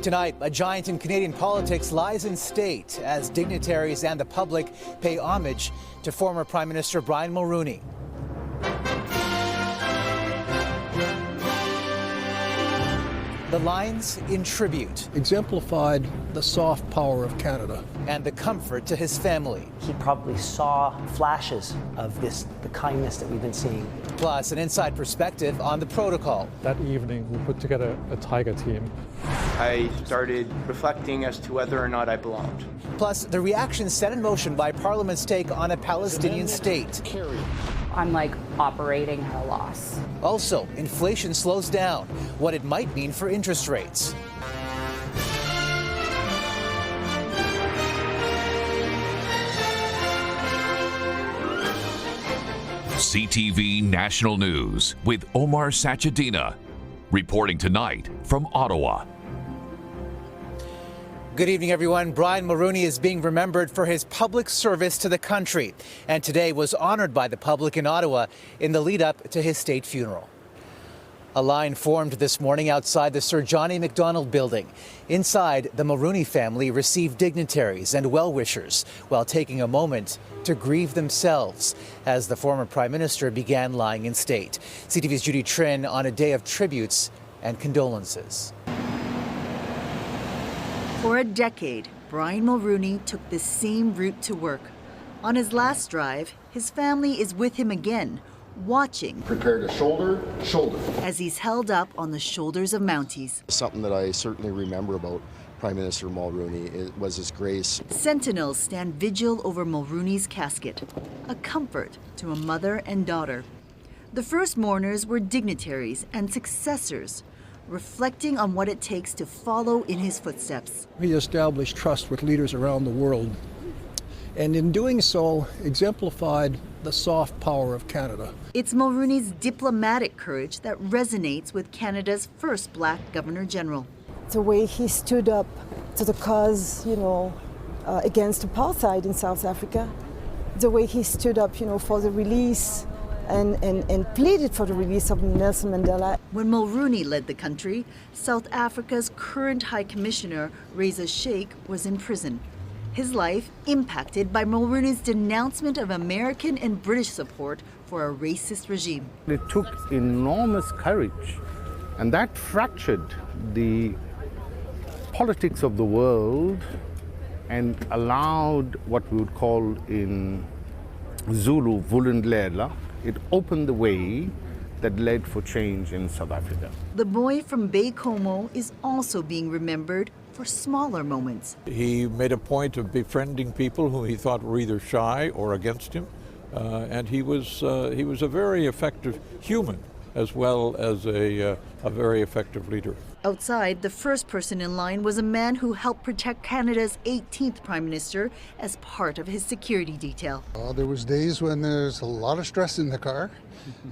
Tonight, a giant in Canadian politics lies in state as dignitaries and the public pay homage to former Prime Minister Brian Mulroney. The lines in tribute. Exemplified the soft power of Canada. And the comfort to his family. He probably saw flashes of the kindness that we've been seeing. Plus, an inside perspective on the protocol. That evening, we put together a Tiger team. I started reflecting as to whether or not I belonged. Plus, the reaction set in motion by Parliament's take on a Palestinian state. I'm like operating at a loss. Also, inflation slows down, what it might mean for interest rates. CTV National News with Omar Sachedina, reporting tonight from Ottawa. Good evening, everyone. Brian Mulroney is being remembered for his public service to the country, and today was honored by the public in Ottawa in the lead up to his state funeral. A line formed this morning outside the Sir John A. Macdonald building. Inside, the Mulroney family received dignitaries and well-wishers while taking a moment to grieve themselves as the former Prime Minister began lying in state. CTV's Judy Trin on a day of tributes and condolences. For a decade, Brian Mulroney took the same route to work. On his last drive, his family is with him again, watching. Prepare to shoulder, as he's held up on the shoulders of Mounties. Something that I certainly remember about Prime Minister Mulroney was his grace. Sentinels stand vigil over Mulroney's casket, a comfort to a mother and daughter. The first mourners were dignitaries and successors, reflecting on what it takes to follow in his footsteps. He established trust with leaders around the world, and in doing so, exemplified the soft power of Canada. It's Mulroney's diplomatic courage that resonates with Canada's first Black Governor General. The way he stood up to the cause, against apartheid in South Africa, the way he stood up, for the release and pleaded for the release of Nelson Mandela. When Mulroney led the country, South Africa's current High Commissioner, Reza Sheikh, was in prison. His life impacted by Mulroney's denouncement of American and British support for a racist regime. It took enormous courage, and that fractured the politics of the world and allowed what we would call in Zulu, vulindlela. It opened the way that led for change in South Africa. The boy from Bay Como is also being remembered for smaller moments. He made a point of befriending people who he thought were either shy or against him, and he was a very effective human as well as a very effective leader. Outside, the first person in line was a man who helped protect Canada's 18th Prime Minister as part of his security detail. There was days when there's a lot of stress in the car,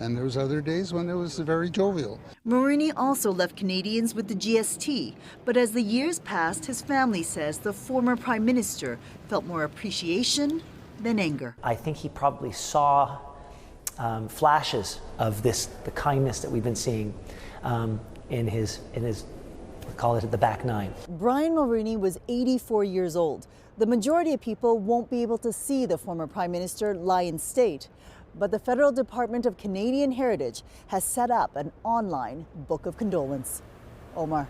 and there was other days when it was very jovial. Mulroney also left Canadians with the GST, but as the years passed, his family says the former Prime Minister felt more appreciation than anger. I think he probably saw flashes of the kindness that we've been seeing in his call it the back nine. Brian Mulroney was 84 years old. The majority of people won't be able to see the former Prime Minister lie in state, but the Federal Department of Canadian Heritage has set up an online book of condolence. Omar.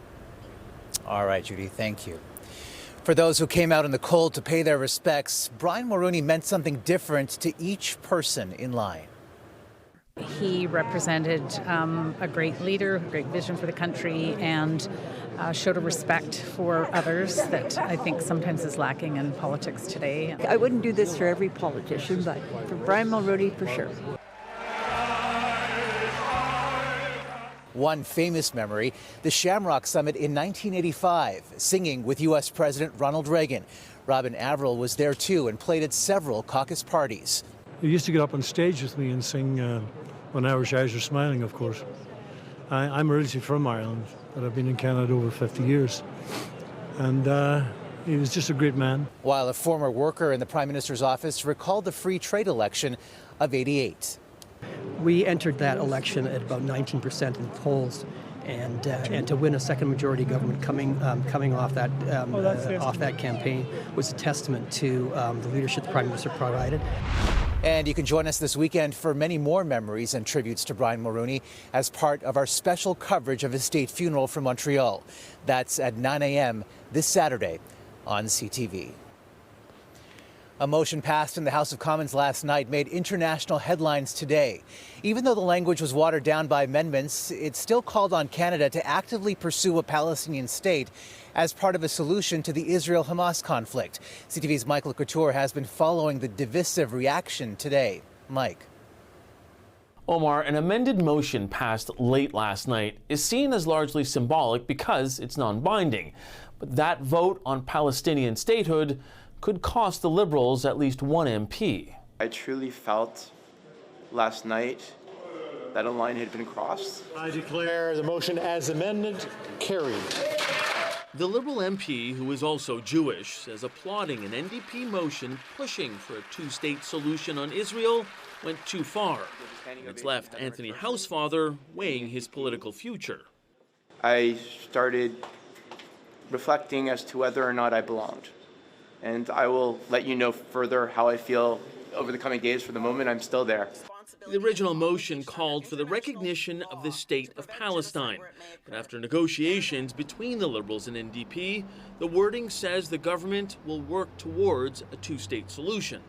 All right, Judy, thank you. For those who came out in the cold to pay their respects, Brian Mulroney meant something different to each person in line. He represented a great leader, a great vision for the country, and showed a respect for others that I think sometimes is lacking in politics today. I wouldn't do this for every politician, but for Brian Mulroney, for sure. One famous memory, the Shamrock Summit in 1985, singing with U.S. President Ronald Reagan. Robin Averill was there too and played at several caucus parties. He used to get up on stage with me and sing When Irish Eyes Are Smiling, of course. I'm originally from Ireland, but I've been in Canada over 50 years. And he was just a great man. While a former worker in the Prime Minister's office recalled the free trade election of '88. We entered that election at about 19% in the polls, and to win a second majority government coming off that campaign was a testament to the leadership the Prime Minister provided. And you can join us this weekend for many more memories and tributes to Brian Mulroney as part of our special coverage of his state funeral from Montreal. That's at 9 a.m. this Saturday on CTV. A motion passed in the House of Commons last night made international headlines today. Even though the language was watered down by amendments, it still called on Canada to actively pursue a Palestinian state as part of a solution to the Israel-Hamas conflict. CTV's Michael Couture has been following the divisive reaction today. Mike. Omar, an amended motion passed late last night is seen as largely symbolic because it's non-binding. But that vote on Palestinian statehood could cost the Liberals at least one MP. I truly felt last night that a line had been crossed. I declare the motion as amended carried. The Liberal MP, who is also Jewish, says applauding an NDP motion pushing for a two-state solution on Israel went too far. It's left Anthony Housefather weighing his political future. I started reflecting as to whether or not I belonged. And I will let you know further how I feel over the coming days. For the moment, I'm still there. The original motion called for the recognition of the state of Palestine. But after negotiations between the Liberals and NDP, the wording says the government will work towards a two-state solution.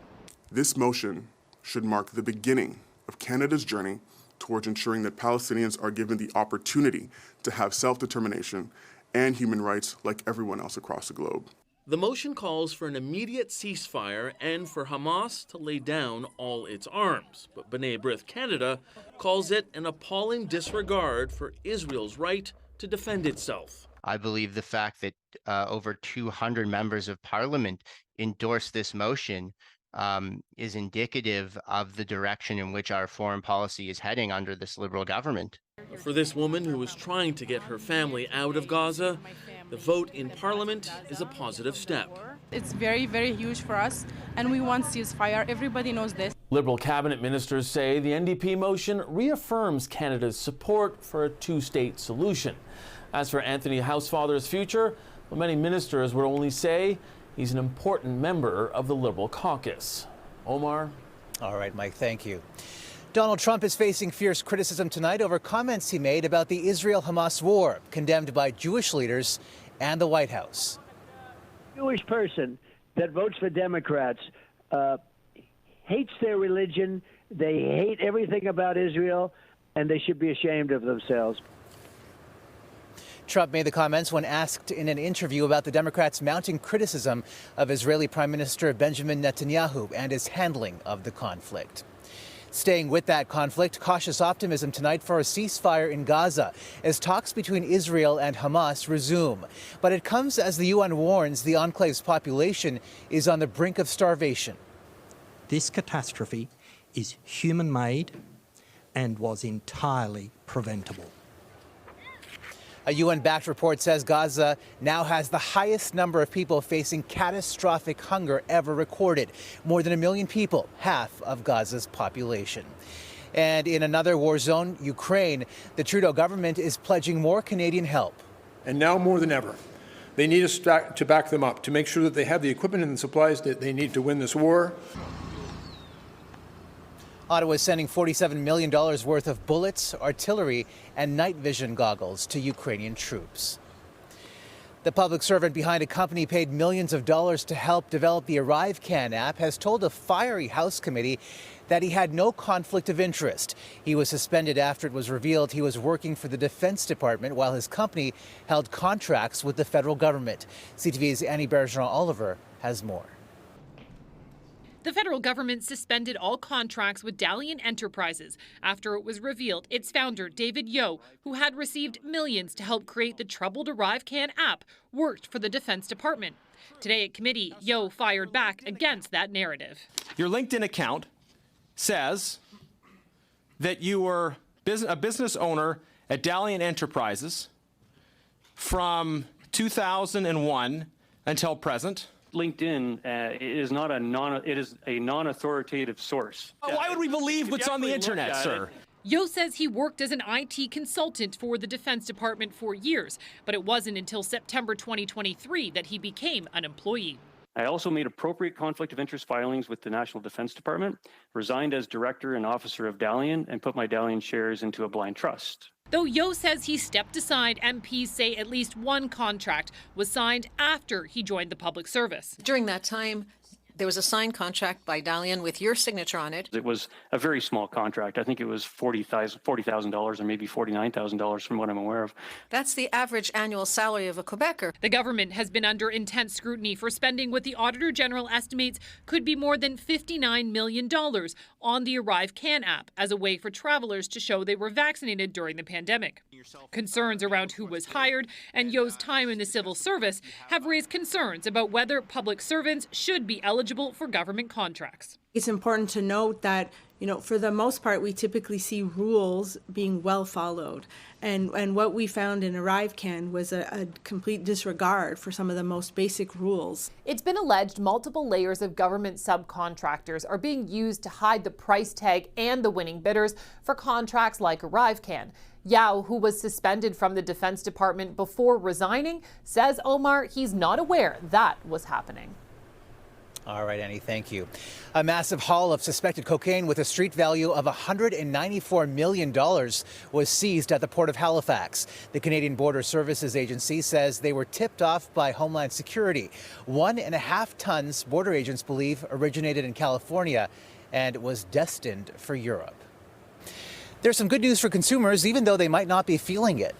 This motion should mark the beginning of Canada's journey towards ensuring that Palestinians are given the opportunity to have self-determination and human rights like everyone else across the globe. The motion calls for an immediate ceasefire and for Hamas to lay down all its arms. But B'nai B'rith Canada calls it an appalling disregard for Israel's right to defend itself. I believe the fact that over 200 members of parliament endorsed this motion is indicative of the direction in which our foreign policy is heading under this Liberal government. For this woman who is trying to get her family out of Gaza, the vote in Parliament is a positive step. It's very, very huge for us, and we want ceasefire. Everybody knows this. Liberal cabinet ministers say the NDP motion reaffirms Canada's support for a two-state solution. As for Anthony Housefather's future, well, many ministers would only say he's an important member of the Liberal caucus. Omar? All right, Mike, thank you. Donald Trump is facing fierce criticism tonight over comments he made about the Israel-Hamas war, condemned by Jewish leaders and the White House. Jewish person that votes for Democrats hates their religion, they hate everything about Israel, and they should be ashamed of themselves. Trump made the comments when asked in an interview about the Democrats' mounting criticism of Israeli Prime Minister Benjamin Netanyahu and his handling of the conflict. Staying with that conflict, cautious optimism tonight for a ceasefire in Gaza as talks between Israel and Hamas resume. But it comes as the UN warns the enclave's population is on the brink of starvation. This catastrophe is human-made and was entirely preventable. A UN-backed report says Gaza now has the highest number of people facing catastrophic hunger ever recorded. More than 1 million people, half of Gaza's population. And in another war zone, Ukraine, the Trudeau government is pledging more Canadian help. And now more than ever, they need us to back them up, to make sure that they have the equipment and the supplies that they need to win this war. Ottawa is sending $47 million worth of bullets, artillery, and night vision goggles to Ukrainian troops. The public servant behind a company paid millions of dollars to help develop the ArriveCan app has told a fiery House committee that he had no conflict of interest. He was suspended after it was revealed he was working for the Defense Department while his company held contracts with the federal government. CTV's Annie Bergeron-Oliver has more. The federal government suspended all contracts with Dalian Enterprises after it was revealed its founder, David Yeo, who had received millions to help create the troubled ArriveCan app, worked for the Defense Department. Today at committee, Yeo fired back against that narrative. Your LinkedIn account says that you were a business owner at Dalian Enterprises from 2001 until present. LinkedIn is a non-authoritative source. Why would we believe what's on the internet, sir? Yo says he worked as an IT consultant for the Defense Department for years, but it wasn't until September 2023 that he became an employee. I also made appropriate conflict of interest filings with the National Defense Department, resigned as director and officer of Dalian, and put my Dalian shares into a blind trust. Though Yo says he stepped aside, MPs say at least one contract was signed after he joined the public service. During that time, there was a signed contract by Dalian with your signature on it. It was a very small contract. I think it was $40,000 or maybe $49,000 from what I'm aware of. That's the average annual salary of a Quebecer. The government has been under intense scrutiny for spending what the Auditor General estimates could be more than $59 million on the Arrive Can app as a way for travelers to show they were vaccinated during the pandemic. Concerns around who was hired and Yo's time in the civil service have raised concerns about whether public servants should be eligible for government contracts. It's important to note that, for the most part, we typically see rules being well followed. And what we found in Arrive Can was a complete disregard for some of the most basic rules. It's been alleged multiple layers of government subcontractors are being used to hide the price tag and the winning bidders for contracts like Arrive Can. Yao, who was suspended from the Defense Department before resigning, says Omar he's not aware that was happening. All right, Annie, thank you. A massive haul of suspected cocaine with a street value of $194 million was seized at the Port of Halifax. The Canadian Border Services Agency says they were tipped off by Homeland Security. 1.5 tons, border agents believe, originated in California and was destined for Europe. There's some good news for consumers, even though they might not be feeling it.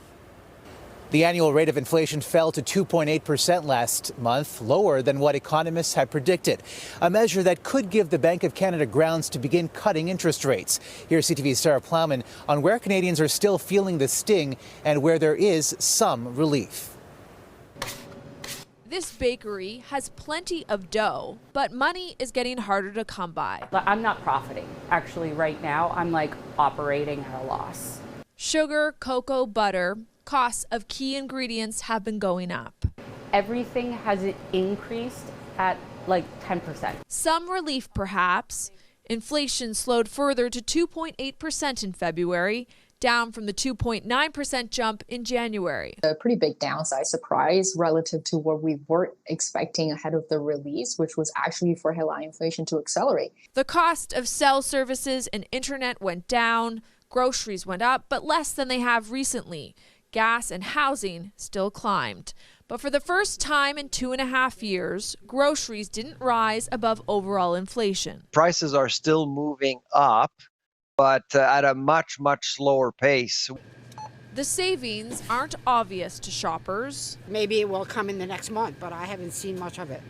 The annual rate of inflation fell to 2.8% last month, lower than what economists had predicted, a measure that could give the Bank of Canada grounds to begin cutting interest rates. Here's CTV's Sarah Plowman on where Canadians are still feeling the sting and where there is some relief. This bakery has plenty of dough, but money is getting harder to come by. I'm not profiting. Actually, right now, I'm operating at a loss. Sugar, cocoa, butter. Costs of key ingredients have been going up. Everything has increased at 10%. Some relief, perhaps. Inflation slowed further to 2.8% in February, down from the 2.9% jump in January. A pretty big downside surprise relative to what we were expecting ahead of the release, which was actually for headline inflation to accelerate. The cost of cell services and internet went down. Groceries went up, but less than they have recently. Gas and housing still climbed. But for the first time in 2.5 years, groceries didn't rise above overall inflation. Prices are still moving up, but at a much, much slower pace. The savings aren't obvious to shoppers. Maybe it will come in the next month, but I haven't seen much of it.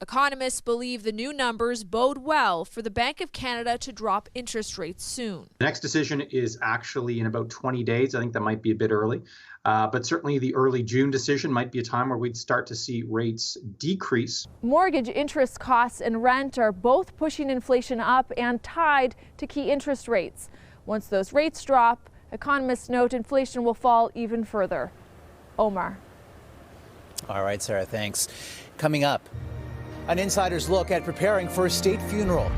Economists believe the new numbers bode well for the Bank of Canada to drop interest rates soon. The next decision is actually in about 20 days. I think that might be a bit early. But certainly the early June decision might be a time where we'd start to see rates decrease. Mortgage interest costs and rent are both pushing inflation up and tied to key interest rates. Once those rates drop, economists note inflation will fall even further. Omar. All right, Sarah, thanks. Coming up, an insider's look at preparing for a state funeral.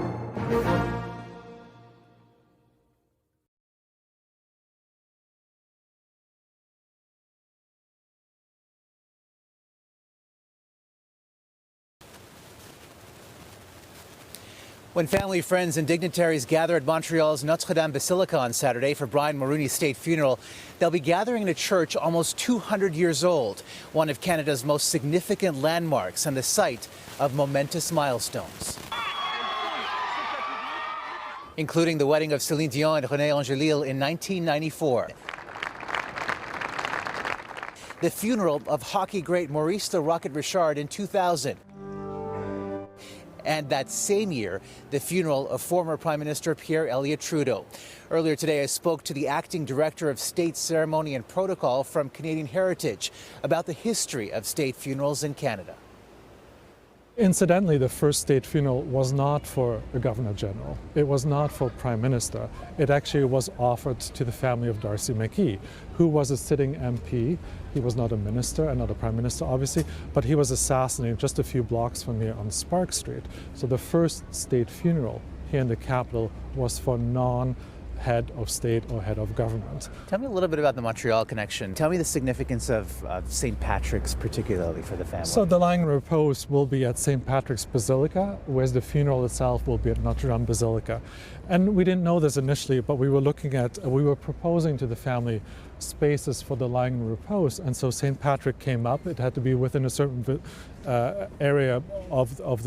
When family, friends and dignitaries gather at Montreal's Notre-Dame Basilica on Saturday for Brian Mulroney's state funeral, they'll be gathering in a church almost 200 years old, one of Canada's most significant landmarks and the site of momentous milestones, including the wedding of Celine Dion and René Angélil in 1994. The funeral of hockey great Maurice the Rocket Richard in 2000. And that same year, the funeral of former Prime Minister Pierre Elliott Trudeau. Earlier today, I spoke to the acting director of State Ceremony and Protocol from Canadian Heritage about the history of state funerals in Canada. Incidentally, the first state funeral was not for a Governor General. It was not for Prime Minister. It actually was offered to the family of Darcy McKee, who was a sitting MP. He was not a minister and not a Prime Minister, obviously, but he was assassinated just a few blocks from here on Spark Street. So the first state funeral here in the capital was for head of state or head of government. Tell me a little bit about the Montreal connection. Tell me the significance of St. Patrick's particularly for the family. So the lying in repose will be at St. Patrick's Basilica, whereas the funeral itself will be at Notre Dame Basilica. And we didn't know this initially, but we were proposing to the family spaces for the lying in repose, and so St. Patrick came up. It had to be within a certain area of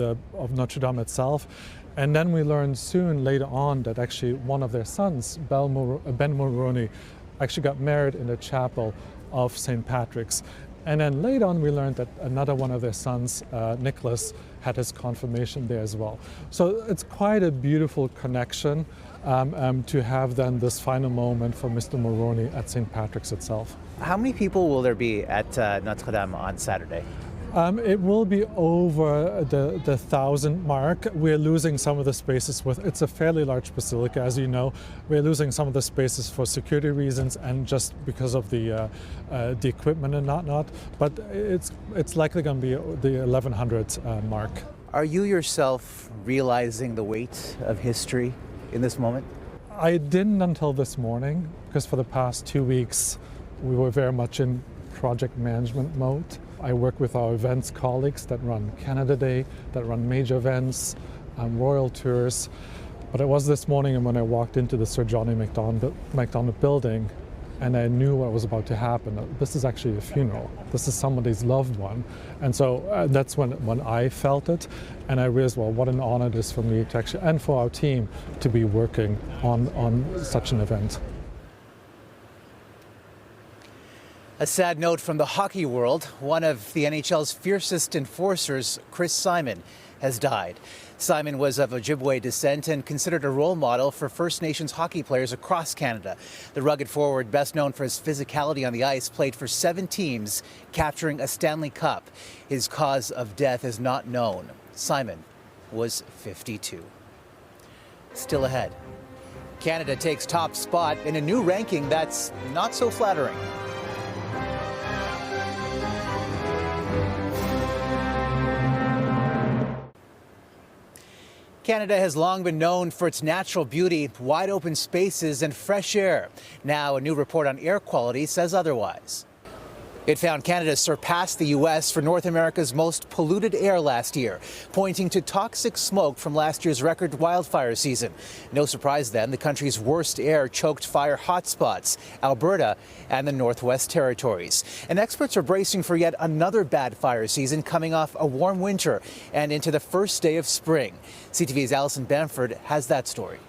Notre Dame itself. And then we learned soon later on that actually one of their sons, Ben Mulroney, actually got married in the chapel of St. Patrick's. And then later on we learned that another one of their sons, Nicholas, had his confirmation there as well. So it's quite a beautiful connection to have then this final moment for Mr. Mulroney at St. Patrick's itself. How many people will there be at Notre Dame on Saturday? It will be over the 1,000 mark. We're losing some of the spaces it's a fairly large basilica, as you know. We're losing some of the spaces for security reasons and just because of the equipment and whatnot. But it's likely going to be the 1,100 mark. Are you yourself realizing the weight of history in this moment? I didn't until this morning, because for the past 2 weeks we were very much in project management mode. I work with our events colleagues that run Canada Day, that run major events, royal tours. But it was this morning when I walked into the Sir Johnny Macdonald building and I knew what was about to happen. This is actually a funeral. This is somebody's loved one. And so that's when I felt it. And I realized, well, what an honor it is for me to actually, and for our team, to be working on such an event. A sad note from the hockey world. One of the NHL's fiercest enforcers, Chris Simon, has died. Simon was of Ojibwe descent and considered a role model for First Nations hockey players across Canada. The rugged forward, best known for his physicality on the ice, played for 7 teams, capturing a Stanley Cup. His cause of death is not known. Simon was 52. Still ahead, Canada takes top spot in a new ranking that's not so flattering. Canada has long been known for its natural beauty, wide open spaces, and fresh air. Now, a new report on air quality says otherwise. It found Canada surpassed the U.S. for North America's most polluted air last year, pointing to toxic smoke from last year's record wildfire season. No surprise then, the country's worst air choked fire hotspots, Alberta and the Northwest Territories. And experts are bracing for yet another bad fire season coming off a warm winter and into the first day of spring. CTV's Alison Bamford has that story.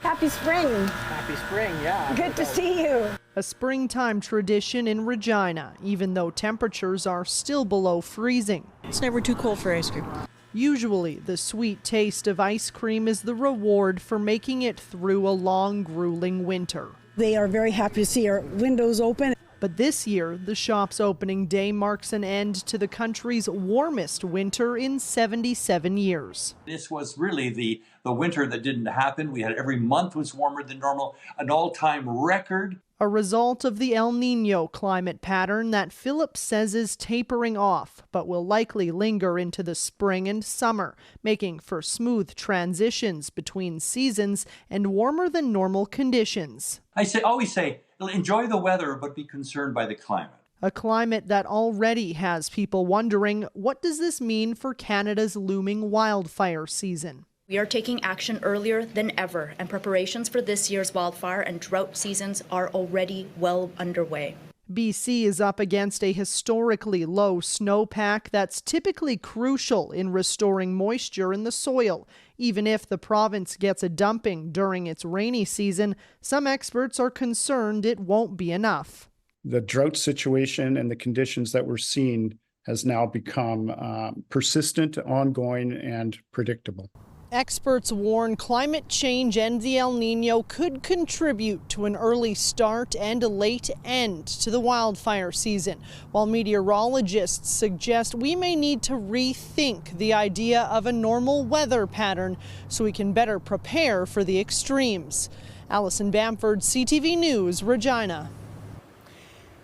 Happy spring. Happy spring, yeah. Good to see you. A springtime tradition in Regina, even though temperatures are still below freezing. It's never too cold for ice cream. Usually, the sweet taste of ice cream is the reward for making it through a long, grueling winter. They are very happy to see our windows open. But this year, the shop's opening day marks an end to the country's warmest winter in 77 years. This was really the winter that didn't happen. We had every month was warmer than normal, an all-time record. A result of the El Niño climate pattern that Phillips says is tapering off, but will likely linger into the spring and summer, making for smooth transitions between seasons and warmer than normal conditions. I always say, enjoy the weather, but be concerned by the climate. A climate that already has people wondering, what does this mean for Canada's looming wildfire season? We are taking action earlier than ever, and preparations for this year's wildfire and drought seasons are already well underway. BC is up against a historically low snowpack that's typically crucial in restoring moisture in the soil. Even if the province gets a dumping during its rainy season, some experts are concerned it won't be enough. The drought situation and the conditions that we're seeing has now become persistent, ongoing, and predictable. Experts warn climate change and the El Niño could contribute to an early start and a late end to the wildfire season, while meteorologists suggest we may need to rethink the idea of a normal weather pattern so we can better prepare for the extremes. Alison Bamford, CTV News, Regina.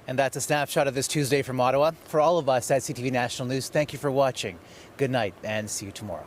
And that's a snapshot of this Tuesday from Ottawa. For all of us at CTV National News, thank you for watching. Good night and see you tomorrow.